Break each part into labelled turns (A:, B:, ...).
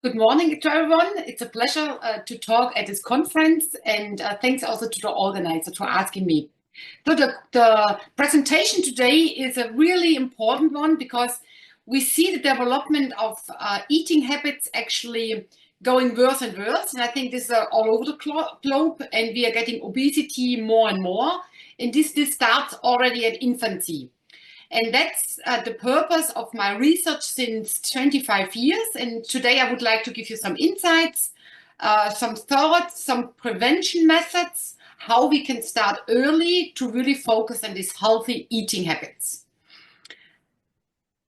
A: Good morning to everyone. It's a pleasure to talk at this conference, and thanks also to the organizer for asking me. So the presentation today is a really important one because we see the development of eating habits actually going worse and worse. And I think this is all over the globe, and we are getting obesity more and more. And this starts already at infancy. And that's the purpose of my research since 25 years. And today I would like to give you some insights, some thoughts, some prevention methods, how we can start early to really focus on these healthy eating habits.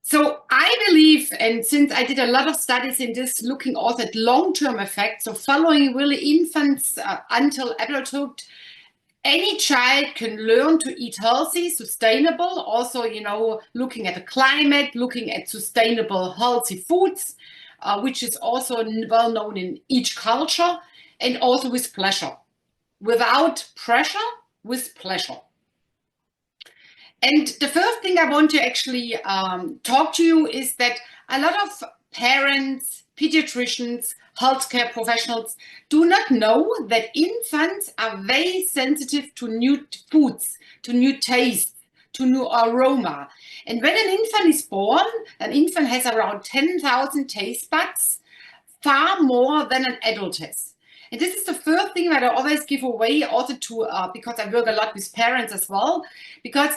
A: So I believe, and since I did a lot of studies in this, looking also at long-term effects, so following really infants until adulthood, any child can learn to eat healthy, sustainable, also, looking at the climate, looking at sustainable, healthy foods, which is also well known in each culture, and also with pleasure. Without pressure, with pleasure. And the first thing I want to actually talk to you is that a lot of parents, pediatricians, healthcare professionals do not know that infants are very sensitive to new foods, to new tastes, to new aroma. And when an infant is born, an infant has around 10,000 taste buds, far more than an adult has. And this is the first thing that I always give away also to, because I work a lot with parents as well, because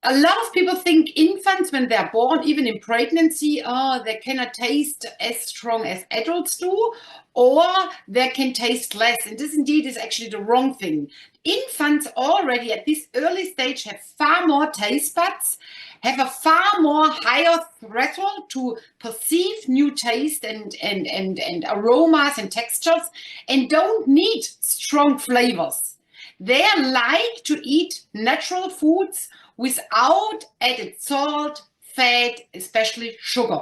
A: a lot of people think infants, when they're born, even in pregnancy, they cannot taste as strong as adults do, or they can taste less. And this indeed is actually the wrong thing. Infants already at this early stage have far more taste buds, have a far more higher threshold to perceive new taste and aromas and textures, and don't need strong flavors. They like to eat natural foods without added salt, fat, especially sugar.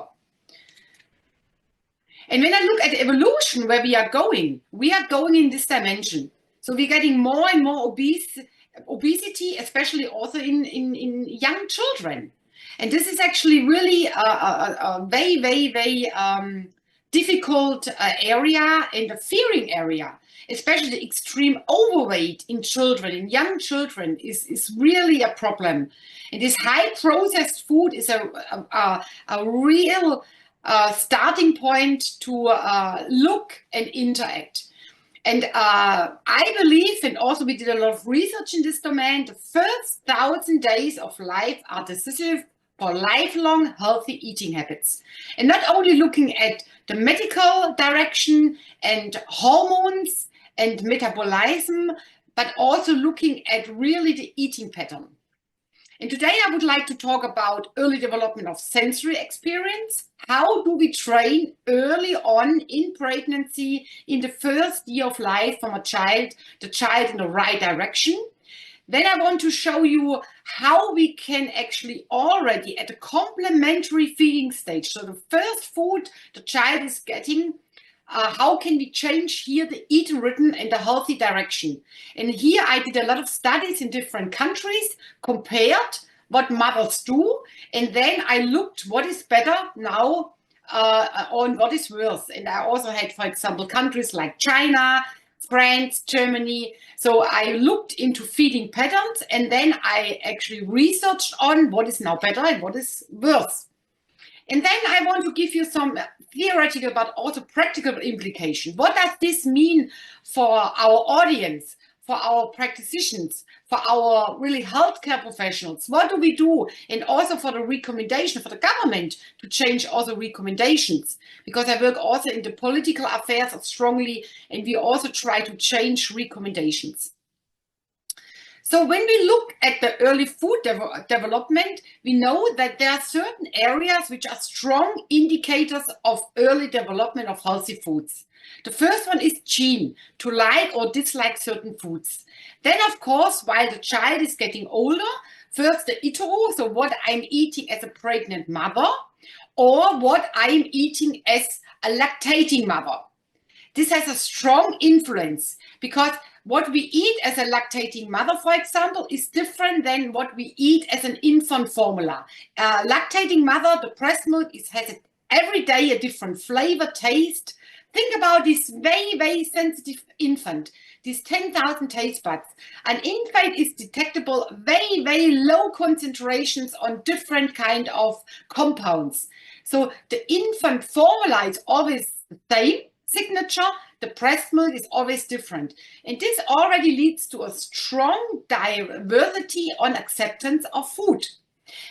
A: And when I look at evolution, where we are going in this dimension. So we're getting more and more obesity, especially also in young children. And this is actually really a very, very, very difficult area and a fearing area. Especially the extreme overweight in children, in young children, is really a problem. And this high processed food is a real starting point to look and interact. And I believe, and also we did a lot of research in this domain, the first 1,000 days of life are decisive for lifelong healthy eating habits. And not only looking at the medical direction and hormones and metabolism, but also looking at really the eating pattern. And today I would like to talk about early development of sensory experience. How do we train early on in pregnancy, in the first year of life from the child in the right direction? Then I want to show you how we can actually already at a complementary feeding stage, so the first food the child is getting, how can we change here the eating rhythm in the healthy direction? And here I did a lot of studies in different countries, compared what mothers do, and then I looked what is better now on what is worse. And I also had, for example, countries like China, France, Germany. So I looked into feeding patterns, and then I actually researched on what is now better and what is worse. And then I want to give you some theoretical but also practical implication. What does this mean for our audience, for our practitioners, for our really healthcare professionals? What do we do? And also for the recommendation for the government to change also recommendations, because I work also in the political affairs strongly, and we also try to change recommendations. So when we look at the early food development, we know that there are certain areas which are strong indicators of early development of healthy foods. The first one is gene, to like or dislike certain foods. Then, of course, while the child is getting older, first the itero, so what I'm eating as a pregnant mother, or what I'm eating as a lactating mother. This has a strong influence, because what we eat as a lactating mother, for example, is different than what we eat as an infant formula. Lactating mother, the breast milk has an every day a different flavor, taste. Think about this very, very sensitive infant, these 10,000 taste buds. An infant is detectable very, very low concentrations on different kind of compounds. So the infant formula is always the same signature. The breast milk is always different. And this already leads to a strong diversity on acceptance of food.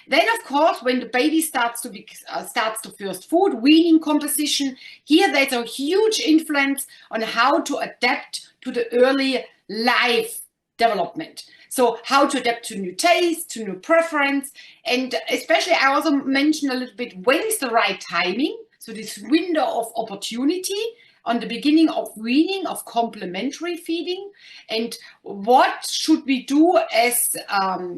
A: Then, of course, when the baby starts the first food, weaning composition, here there's a huge influence on how to adapt to the early life development. So how to adapt to new taste, to new preference, and especially I also mentioned a little bit when is the right timing. So this window of opportunity on the beginning of weaning, of complementary feeding, and what should we do as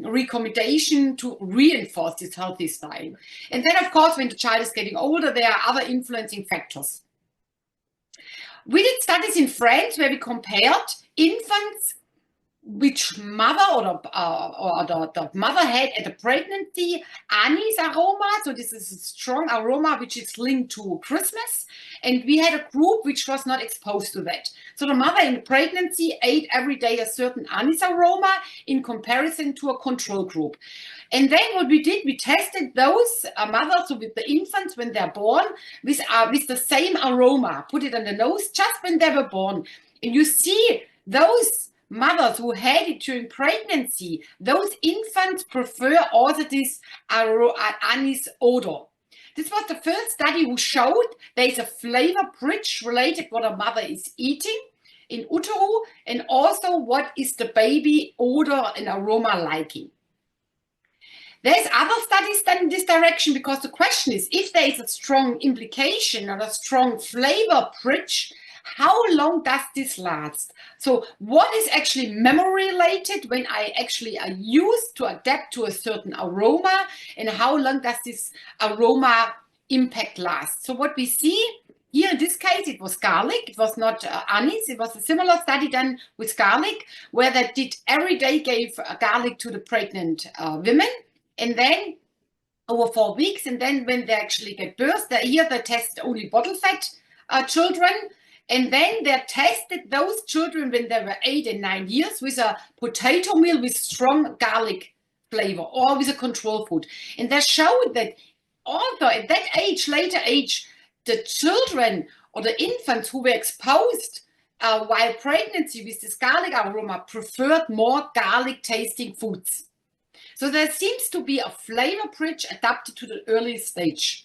A: recommendation to reinforce this healthy style. And then, of course, when the child is getting older, there are other influencing factors. We did studies in France where we compared infants which mother or the mother had at the pregnancy anise aroma. So this is a strong aroma which is linked to Christmas. And we had a group which was not exposed to that. So the mother in the pregnancy ate every day a certain anise aroma in comparison to a control group. And then what we did, we tested those mothers, so with the infants when they're born, with the same aroma, put it on the nose just when they were born. And you see those mothers who had it during pregnancy, those infants prefer also this anise odor. This was the first study who showed there is a flavor bridge related what a mother is eating in utero and also what is the baby odor and aroma liking. There's other studies done in this direction because the question is if there is a strong implication or a strong flavor bridge, how long does this last? So what is actually memory related when I actually are used to adapt to a certain aroma and how long does this aroma impact last? So what we see here in this case, it was garlic. It was not anise. It was a similar study done with garlic where they did every day gave garlic to the pregnant women and then over 4 weeks. And then when they actually get birth, here they test only bottle fed children. And then they tested those children when they were 8 and 9 years with a potato meal with strong garlic flavor or with a control food. And they showed that also at that age, later age, the children or the infants who were exposed while pregnancy with this garlic aroma preferred more garlic tasting foods. So there seems to be a flavor bridge adapted to the early stage.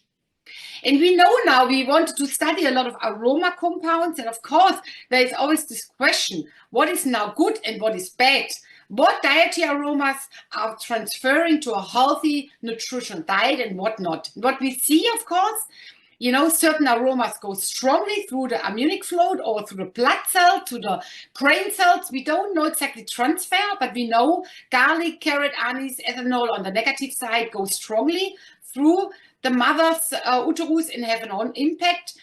A: And we know now we wanted to study a lot of aroma compounds. And of course, there is always this question, what is now good and what is bad? What dietary aromas are transferring to a healthy nutrition diet and what not? What we see, of course, certain aromas go strongly through the amniotic fluid or through the blood cell to the brain cells. We don't know exactly transfer, but we know garlic, carrot, anise, ethanol on the negative side go strongly through the mother's uterus and have an impact.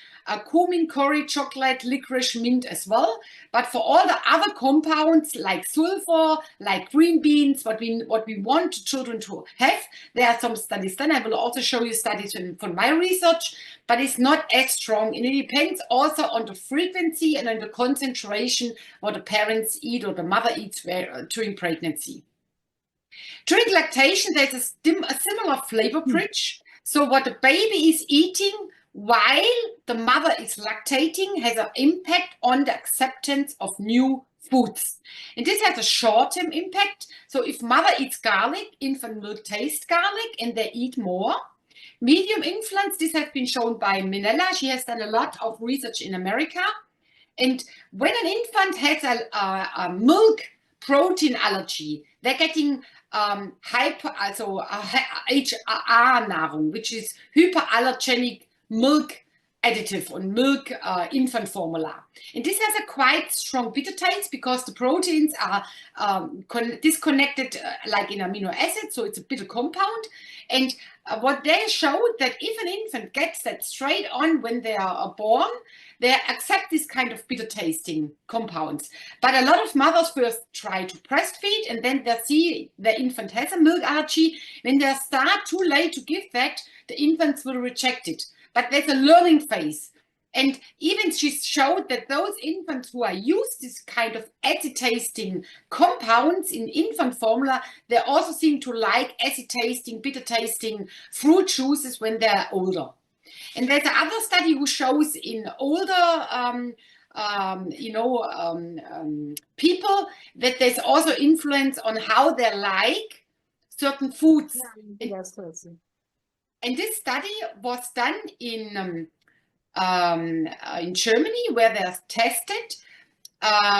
A: Cumin, curry, chocolate, licorice, mint as well. But for all the other compounds like sulfur, like green beans, what we want children to have, there are some studies done. I will also show you studies from my research, but it's not as strong. And it depends also on the frequency and on the concentration what the parents eat or the mother eats during pregnancy. During lactation, there's a similar flavor bridge. So what the baby is eating while the mother is lactating has an impact on the acceptance of new foods. And this has a short-term impact. So if mother eats garlic, infant will taste garlic and they eat more. Medium influence, this has been shown by Minella. She has done a lot of research in America. And when an infant has a milk protein allergy, they're getting HAR-Nahrung, which is hyperallergenic milk additive and milk infant formula. And this has a quite strong bitter taste because the proteins are disconnected like in amino acids, so it's a bitter compound. And what they showed that if an infant gets that straight on when they are born, they accept this kind of bitter tasting compounds. But a lot of mothers first try to breastfeed and then they see the infant has a milk allergy. When they start too late to give that, the infants will reject it. but there's a learning phase. And even she showed that those infants who are used this kind of acid tasting compounds in infant formula, they also seem to like acid tasting, bitter tasting fruit juices when they're older. And there's another study who shows in older people that there's also influence on how they like certain foods.
B: Yes.
A: And this study was done in Germany, where they tested.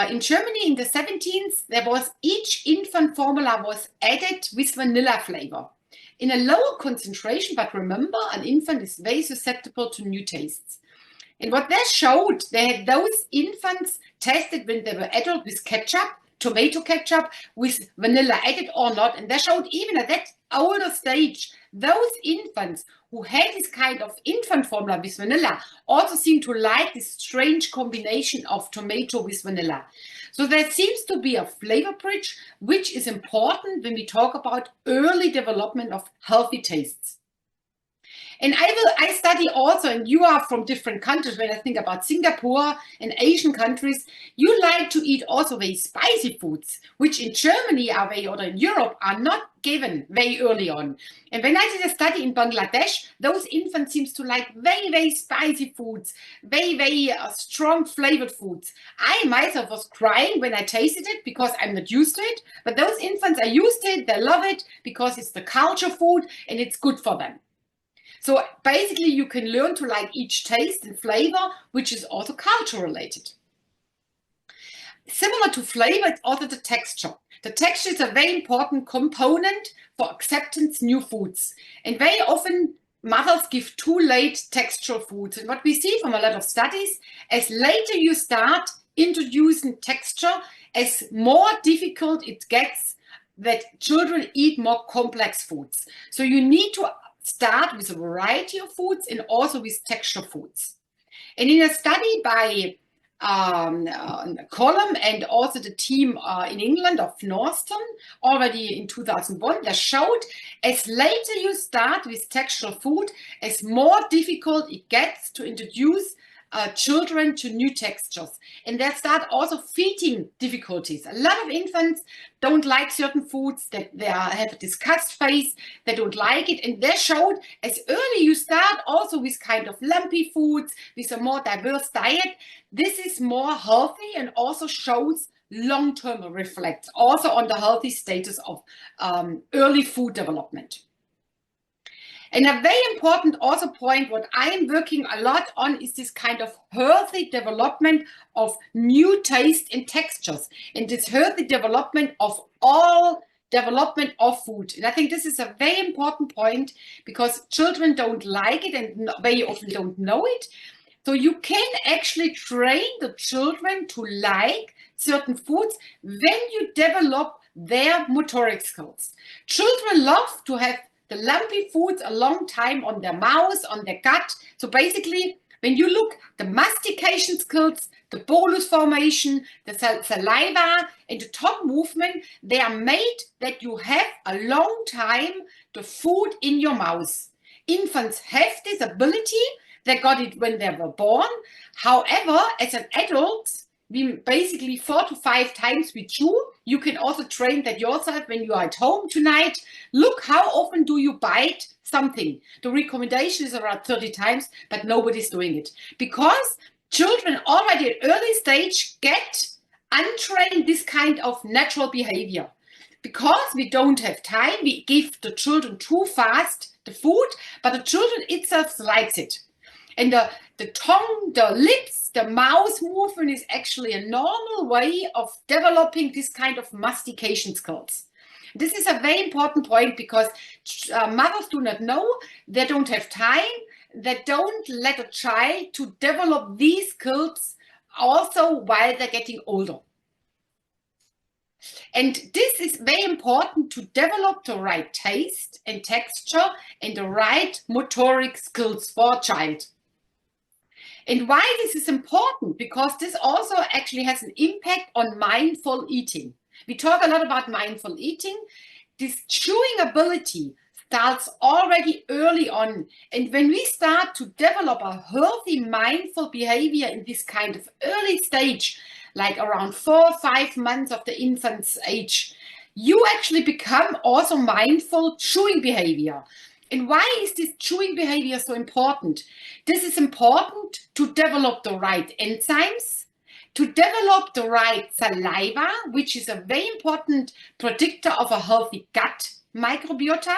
A: In Germany in the 17th, there was each infant formula was added with vanilla flavor in a lower concentration, but remember, an infant is very susceptible to new tastes. And what they showed, they had those infants tested when they were adult with ketchup, tomato ketchup, with vanilla added or not. And they showed even at that older stage, those infants who had this kind of infant formula with vanilla also seem to like this strange combination of tomato with vanilla. So there seems to be a flavor bridge, which is important when we talk about early development of healthy tastes. And I study also, and you are from different countries, when I think about Singapore and Asian countries, you like to eat also very spicy foods, which in Germany are very, or in Europe are not given very early on. And when I did a study in Bangladesh, those infants seems to like very, very spicy foods, very, very strong flavored foods. I myself was crying when I tasted it because I'm not used to it, but those infants are used to it, they love it because it's the culture food and it's good for them. So basically you can learn to like each taste and flavor, which is also culture related. Similar to flavor, it's also the texture. The texture is a very important component for acceptance new foods. And very often mothers give too late textural foods. And what we see from a lot of studies, as later you start introducing texture, as more difficult it gets that children eat more complex foods. So you need to start with a variety of foods and also with texture foods. And in a study by Column and also the team in England of Northern, already in 2001, they showed as later you start with textural food, as more difficult it gets to introduce children to new textures. And they start also feeding difficulties. A lot of infants don't like certain foods, that they have a disgust face, they don't like it. And they showed as early you start also with kind of lumpy foods, with a more diverse diet, this is more healthy and also shows long-term reflects also on the healthy status of early food development. And a very important also point, what I am working a lot on is this kind of healthy development of new taste and textures, and this healthy development of all development of food. And I think this is a very important point because children don't like it and very often don't know it. So you can actually train the children to like certain foods when you develop their motoric skills. Children love to have the lumpy foods a long time on their mouth, on their gut. So basically, when you look, the mastication skills, the bolus formation, the saliva, and the tongue movement, they are made that you have a long time the food in your mouth. Infants have this ability. They got it when they were born. However, as an adult, we basically 4 to 5 times we chew. You can also train that yourself when you are at home tonight. Look, how often do you bite something? The recommendation is around 30 times, but nobody's doing it. Because children already at early stage get untrained this kind of natural behavior. Because we don't have time, we give the children too fast the food, but the children itself likes it. And the tongue, the lips, the mouth movement is actually a normal way of developing this kind of mastication skills. This is a very important point because mothers do not know, they don't have time, they don't let a child to develop these skills also while they're getting older. And this is very important to develop the right taste and texture and the right motoric skills for a child. And why this is important? Because this also actually has an impact on mindful eating. We talk a lot about mindful eating. This chewing ability starts already early on. And when we start to develop a healthy, mindful behavior in this kind of early stage, like around 4 or 5 months of the infant's age, you actually become also mindful chewing behavior. And why is this chewing behavior so important? This is important to develop the right enzymes, to develop the right saliva, which is a very important predictor of a healthy gut microbiota.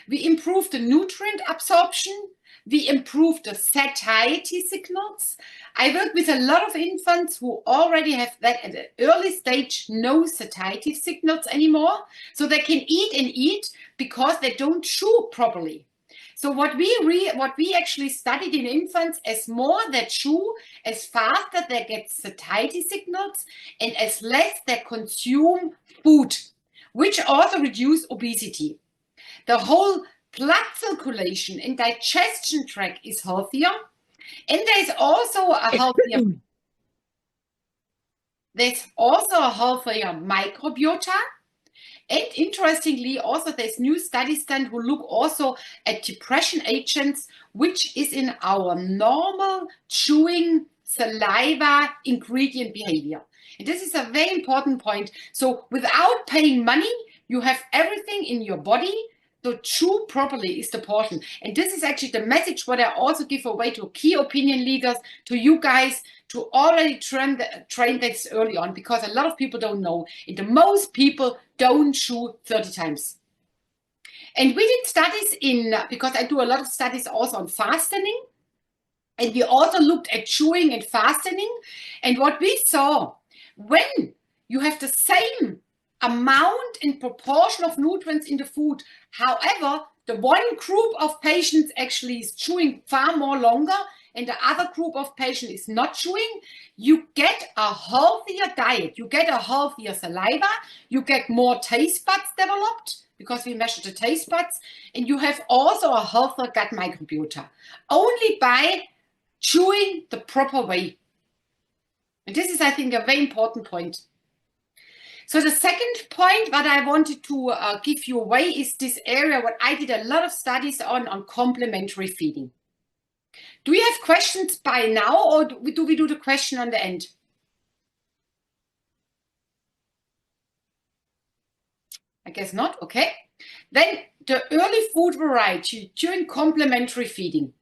A: We improve the nutrient absorption. We improve the satiety signals. I work with a lot of infants who already have that at an early stage, no satiety signals anymore. So they can eat and eat because they don't chew properly. So what we actually studied in infants, as more they chew, as faster they get satiety signals, and as less they consume food, which also reduce obesity. The whole blood circulation and digestion tract is healthier, and there's also a healthier microbiota. And interestingly, also there's new studies done who look also at depression agents, which is in our normal chewing saliva ingredient behavior. And this is a very important point. So without paying money, you have everything in your body. So chew properly is the portion. And this is actually the message what I also give away to key opinion leaders, to you guys, to already train this early on, because a lot of people don't know. And the most people don't chew 30 times. And we did studies because I do a lot of studies also on fasting. And we also looked at chewing and fasting. And what we saw, when you have the same amount and proportion of nutrients in the food, however, the one group of patients actually is chewing far more longer and the other group of patients is not chewing, you get a healthier diet. You get a healthier saliva. You get more taste buds developed because we measure the taste buds. And you have also a healthier gut microbiota only by chewing the proper way. And this is, I think, a very important point. So the second point that I wanted to give you away is this area what I did a lot of studies on complementary feeding. Do you have questions by now, or do we do the question on the end? I guess not. Okay. Then the early food variety during complementary feeding.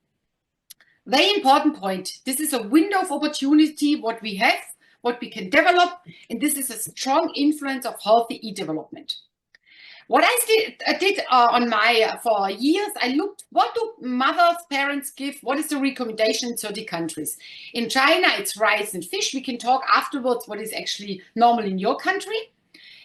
A: Very important point. This is a window of opportunity what we have, what we can develop, and this is a strong influence of healthy eat development. What I did on my for years, I looked what do mothers, parents give, what is the recommendation in 30 countries. In China, it's rice and fish. We can talk afterwards what is actually normal in your country.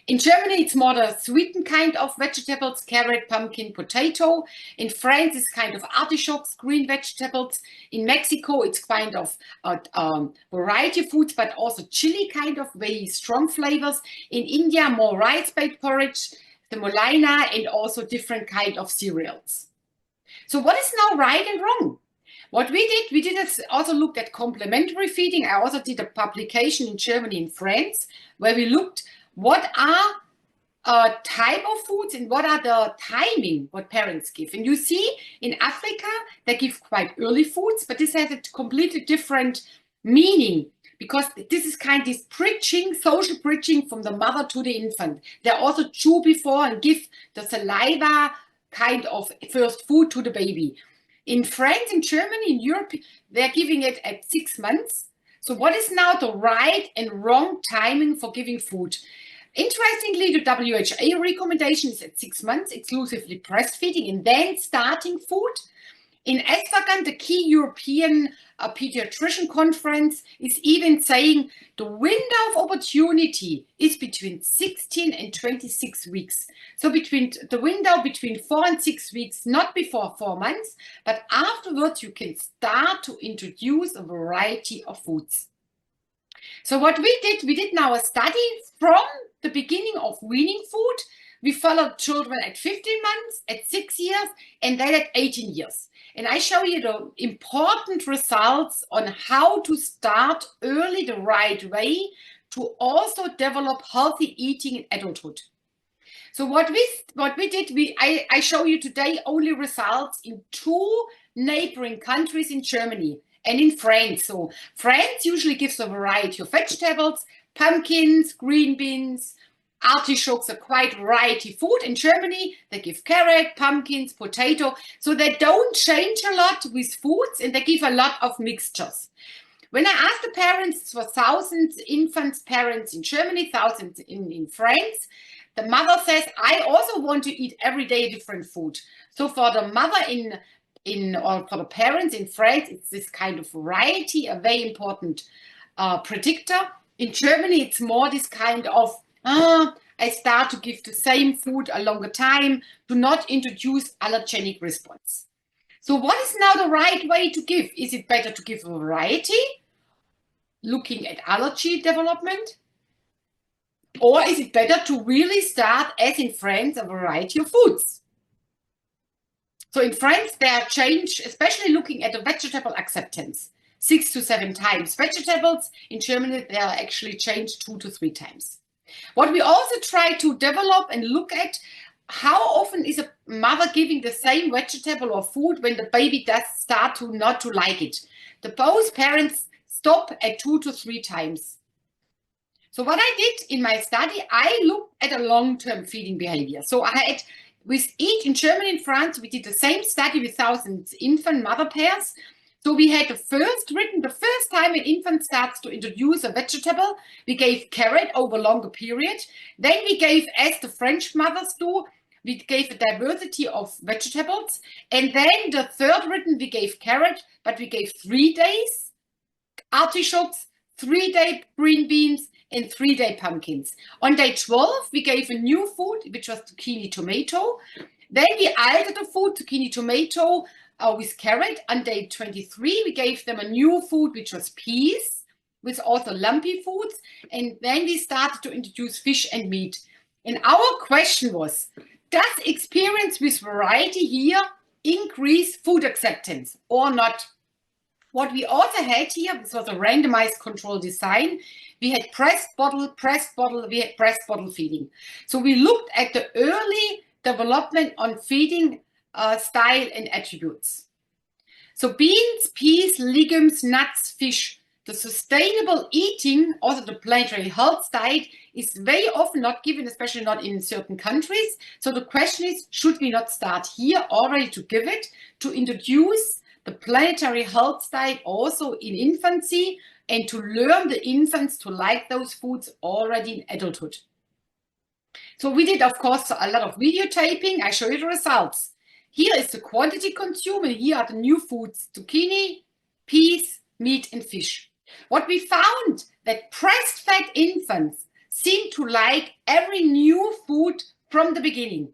A: In Germany, it's more the sweetened kind of vegetables, carrot, pumpkin, potato. In France, it's kind of artichokes, green vegetables. In Mexico, it's kind of variety of foods, but also chili kind of very strong flavors. In India, more rice-based porridge, the semolina, and also different kind of cereals. So what is now right and wrong? What we did also look at complementary feeding. I also did a publication in Germany and France where we looked what are type of foods and what are the timing what parents give. And you see in Africa, they give quite early foods, but this has a completely different meaning because this is kind of this bridging, social bridging from the mother to the infant. They also chew before and give the saliva kind of first food to the baby. In France, in Germany, in Europe, they're giving it at 6 months. So what is now the right and wrong timing for giving food? Interestingly, the WHO recommendation is at 6 months, exclusively breastfeeding and then starting food. In Esfagan, the key European pediatrician conference is even saying the window of opportunity is between 16 and 26 weeks. So between the window between 4 and 6 weeks, not before 4 months, but afterwards you can start to introduce a variety of foods. So what we did now a study from the beginning of weaning food. We followed children at 15 months, at 6 years, and then at 18 years. And I show you the important results on how to start early the right way to also develop healthy eating in adulthood. So what we did, I show you today only results in 2 neighboring countries, in Germany and in France. So France usually gives a variety of vegetables, pumpkins, green beans, artichokes, a quite variety food. In Germany, they give carrot, pumpkins, potato. So they don't change a lot with foods, and they give a lot of mixtures. When I asked the parents, for thousands infants parents in Germany, thousands in France, the mother says, I also want to eat every day different food. So for the mother or for the parents in France, it's this kind of variety, a very important predictor. In Germany, it's more this kind of, I start to give the same food a longer time, to not introduce allergenic response. So what is now the right way to give? Is it better to give a variety, looking at allergy development? Or is it better to really start, as in France, a variety of foods? So in France, they are changed, especially looking at the vegetable acceptance, 6 to 7 times. Vegetables in Germany, they are actually changed 2 to 3 times. What we also try to develop and look at, how often is a mother giving the same vegetable or food when the baby does start to not to like it? Both parents stop at 2 to 3 times. So what I did in my study, I looked at a long-term feeding behavior. So I had, with each, in Germany and France, we did the same study with thousands infant mother pairs. So we had the first time an infant starts to introduce a vegetable, we gave carrot over a longer period. Then we gave, as the French mothers do, we gave a diversity of vegetables. And then the third written, we gave carrot, but we gave 3 days artichokes, 3-day green beans, and 3-day pumpkins. On day 12, we gave a new food, which was zucchini tomato. Then we altered the food, zucchini tomato, with carrot. On day 23, we gave them a new food, which was peas, with also lumpy foods. And then we started to introduce fish and meat. And our question was, does experience with variety here increase food acceptance or not? What we also had here, this was a randomized control design. We had pressed bottle, we had pressed bottle feeding. So we looked at the early development on feeding style and attributes. So beans, peas, legumes, nuts, fish. The sustainable eating, also the planetary health diet, is very often not given, especially not in certain countries. So the question is, should we not start here already to give it, to introduce the planetary health diet also in infancy, and to learn the infants to like those foods already in adulthood? So we did, of course, a lot of videotaping. I show you the results. Here is the quantity consumed, and here are the new foods: zucchini, peas, meat, and fish. What we found, that breastfed infants seem to like every new food from the beginning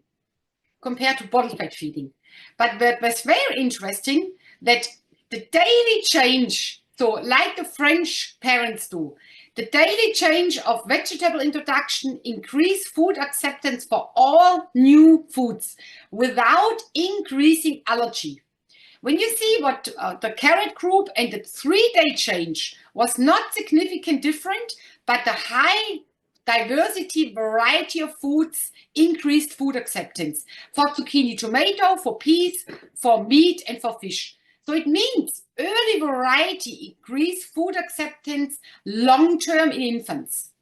A: compared to bottle-fed feeding. But what was very interesting, that the daily change, so like the French parents do, the daily change of vegetable introduction increased food acceptance for all new foods without increasing allergy. When you see what the carrot group and the 3-day change was not significant different, but the high diversity, variety of foods increased food acceptance for zucchini tomato, for peas, for meat, and for fish. So it means early variety increased food acceptance long-term in infants.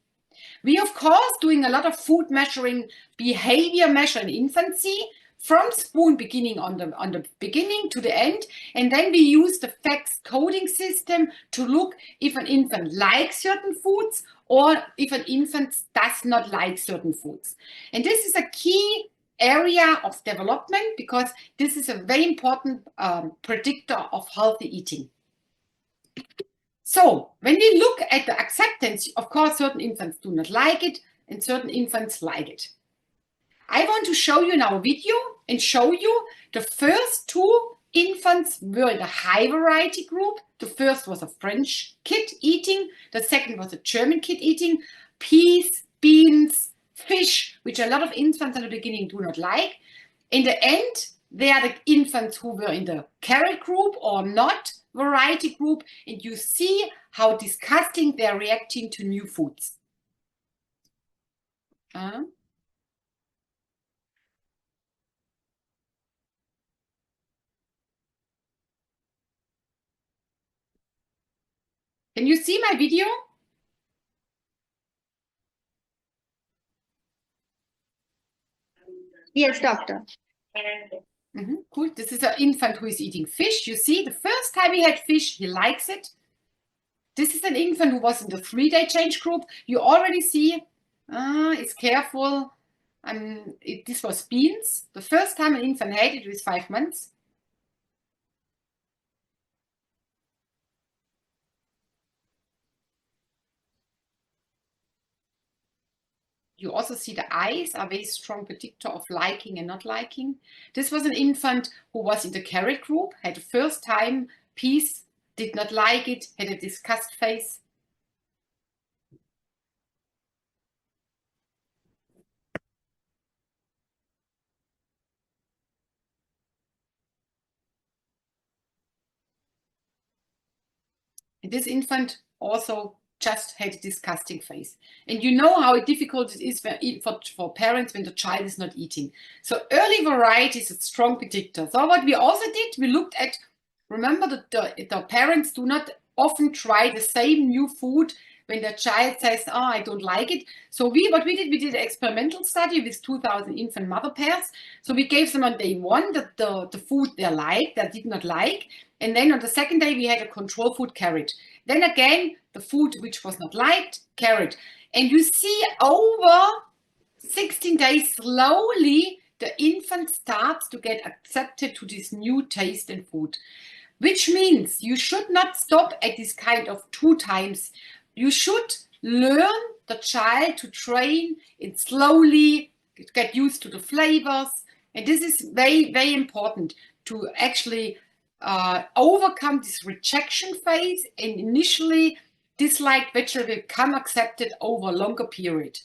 A: We, of course, doing a lot of food measuring, behavior measure in infancy, from spoon beginning on the beginning to the end. And then we use the FACS coding system to look if an infant likes certain foods or if an infant does not like certain foods. And this is a key area of development, because this is a very important predictor of healthy eating. So when we look at the acceptance, of course, certain infants do not like it and certain infants like it. I want to show you now a video and show you the first 2 infants were in the high variety group. The first was a French kid eating. The second was a German kid eating peas, beans, fish, which a lot of infants at the beginning do not like. In the end, they are the infants who were in the carrot group or not variety group. And you see how disgusting they are reacting to new foods. Can you see my video?
B: Yes, doctor.
A: Cool. This is an infant who is eating fish. You see, the first time he had fish, he likes it. This is an infant who was in the 3-day change group. You already see, it's careful. This was beans. The first time an infant had it was 5 months. You also see the eyes are a very strong predictor of liking and not liking. This was an infant who was in the carrot group, had the first time peas, did not like it, had a disgust face. And this infant also just had a disgusting face. And you know how difficult it is for parents when the child is not eating. So early variety is a strong predictor. So what we also did, we looked at, remember that the parents do not often try the same new food when the child says, oh, I don't like it. So what we did an experimental study with 2,000 infant mother pairs. So we gave them on day 1 the food they did not like. And then on the second day, we had a control food, carrot. Then again, the food which was not liked, carrot. And you see over 16 days, slowly, the infant starts to get accepted to this new taste and food. Which means you should not stop at this kind of 2 times. You should learn the child to train it slowly, get used to the flavors. And this is very, very important to actually overcome this rejection phase and initially disliked vegetable become accepted over a longer period.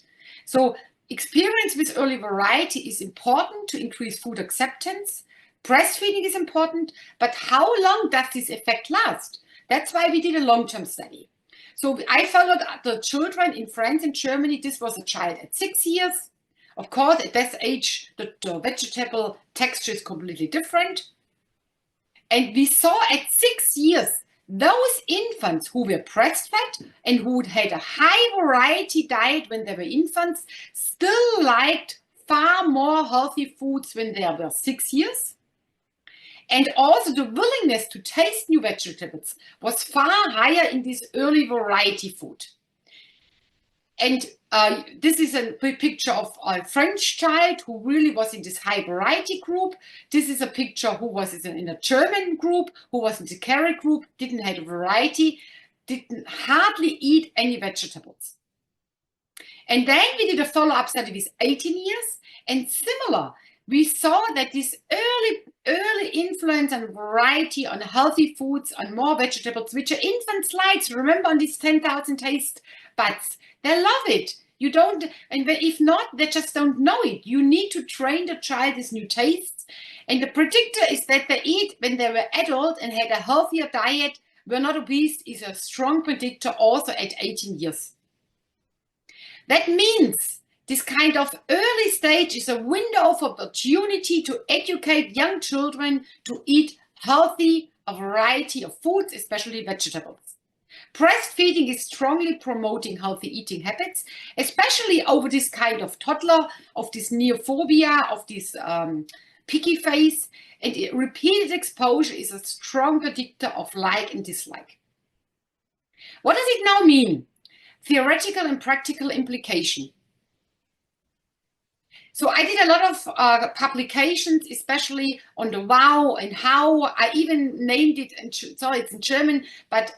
A: So experience with early variety is important to increase food acceptance. Breastfeeding is important, but how long does this effect last? That's why we did a long-term study. So I followed the children in France and Germany. This was a child at 6 years. Of course, at this age, the vegetable texture is completely different. And we saw at 6 years, those infants who were breastfed and who had a high variety diet when they were infants still liked far more healthy foods when they were 6 years. And also the willingness to taste new vegetables was far higher in this early variety food. And this is a picture of a French child who really was in this high variety group. This is a picture who was in a German group, who was in the carrot group, didn't have a variety, didn't hardly eat any vegetables. And then we did a follow-up study with 18 years, and similar, we saw that this early influence and variety on healthy foods, on more vegetables, which are infants like. Remember on these 10,000 taste buds, they love it. You don't, and if not, they just don't know it. You need to train the child these new tastes. And the predictor is that they eat when they were adult and had a healthier diet, were not obese, is a strong predictor also at 18 years. That means this kind of early stage is a window of opportunity to educate young children to eat healthy, a variety of foods, especially vegetables. Breastfeeding is strongly promoting healthy eating habits, especially over this kind of toddler, of this neophobia, of this picky face. And repeated exposure is a strong predictor of like and dislike. What does it now mean? Theoretical and practical implication. So I did a lot of publications, especially on the wow and how. I even named it, sorry, it's in German, but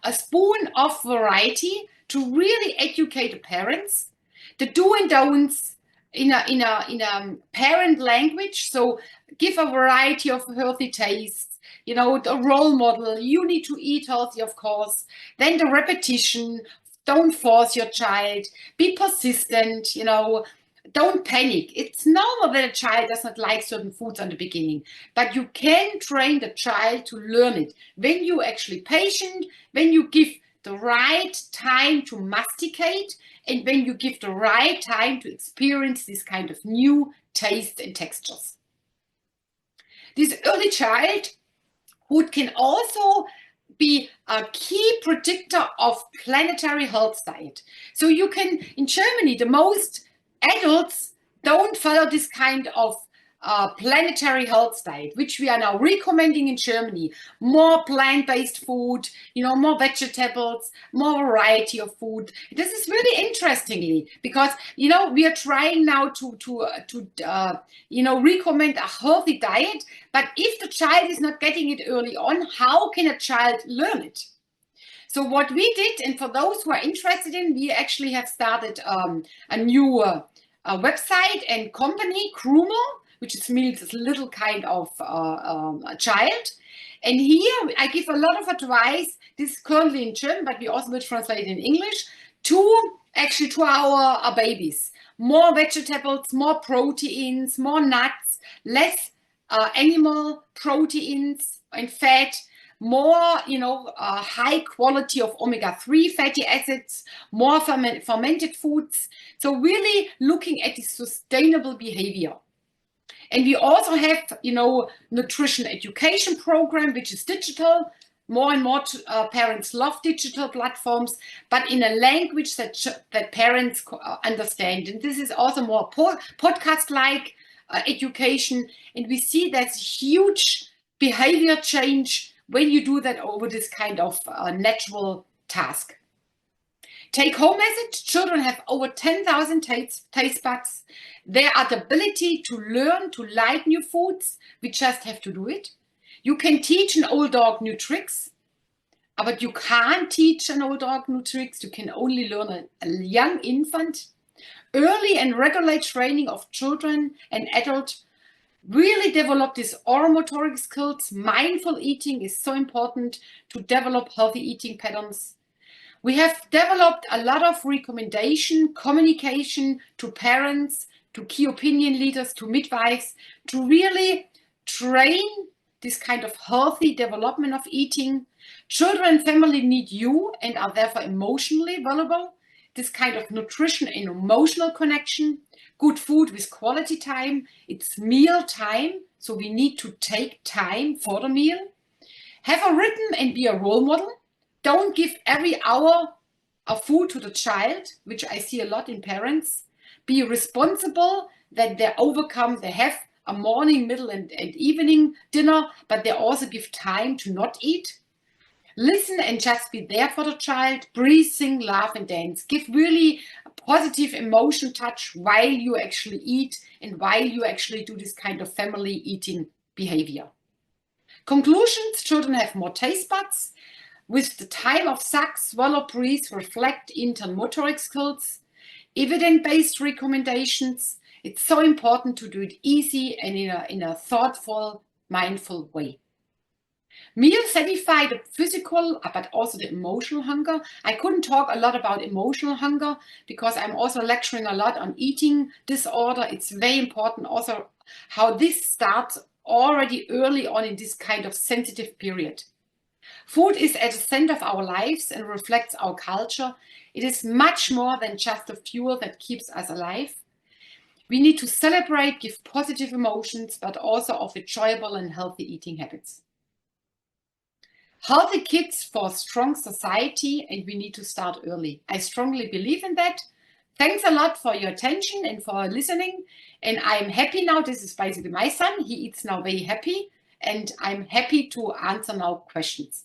A: a spoon of variety to really educate the parents, the do and don'ts in a parent language. So give a variety of healthy tastes. The role model. You need to eat healthy, of course. Then the repetition. Don't force your child. Be persistent. Don't panic. It's normal that a child does not like certain foods in the beginning, but you can train the child to learn it. When you actually patient, when you give the right time to masticate, and when you give the right time to experience this kind of new taste and textures. This early childhood can also be a key predictor of planetary health diet. So you can, in Germany, the most adults don't follow this kind of planetary health diet, which we are now recommending in Germany. More plant-based food, more vegetables, more variety of food. This is really interestingly because we are trying now to recommend a healthy diet. But if the child is not getting it early on, how can a child learn it? So what we did, and for those who are interested in, we actually have started a new website and company, Krumer, which means a little kind of a child. And here I give a lot of advice. This is currently in German, but we also will translate it in English to our babies. More vegetables, more proteins, more nuts, less animal proteins and fat, more, high quality of omega-3 fatty acids, more fermented foods. So really looking at the sustainable behavior. And we also have, nutrition education program, which is digital. More and more parents love digital platforms, but in a language that parents understand. And this is also more podcast-like education. And we see that's huge behavior change when you do that over this kind of natural task. Take home message, children have over 10,000 taste buds. They are the ability to learn to like new foods. We just have to do it. You can teach an old dog new tricks, but you can't teach an old dog new tricks. You can only learn a young infant. Early and regular training of children and adults really develop these oromotoric skills. Mindful eating is so important to develop healthy eating patterns. We have developed a lot of recommendation, communication to parents, to key opinion leaders, to midwives, to really train this kind of healthy development of eating. Children and family need you and are therefore emotionally valuable. This kind of nutrition and emotional connection, good food with quality time. It's meal time, so we need to take time for the meal. Have a rhythm and be a role model. Don't give every hour of food to the child, which I see a lot in parents. Be responsible that they have a morning, middle, and evening dinner, but they also give time to not eat. Listen and just be there for the child. Breathe, sing, laugh, and dance. Give really a positive emotion touch while you actually eat and while you actually do this kind of family eating behavior. Conclusions, children have more taste buds. With the time of suck, swallow, breathe, reflect, internal motoric skills, evidence-based recommendations. It's so important to do it easy and in a thoughtful, mindful way. Meal satisfy the physical, but also the emotional hunger. I couldn't talk a lot about emotional hunger because I'm also lecturing a lot on eating disorder. It's very important also how this starts already early on in this kind of sensitive period. Food is at the center of our lives and reflects our culture. It is much more than just the fuel that keeps us alive. We need to celebrate, give positive emotions, but also of enjoyable and healthy eating habits. Healthy kids for a strong society, and we need to start early. I strongly believe in that. Thanks a lot for your attention and for listening. And I'm happy now. This is basically my son. He eats now very happy. And I'm happy to answer now questions.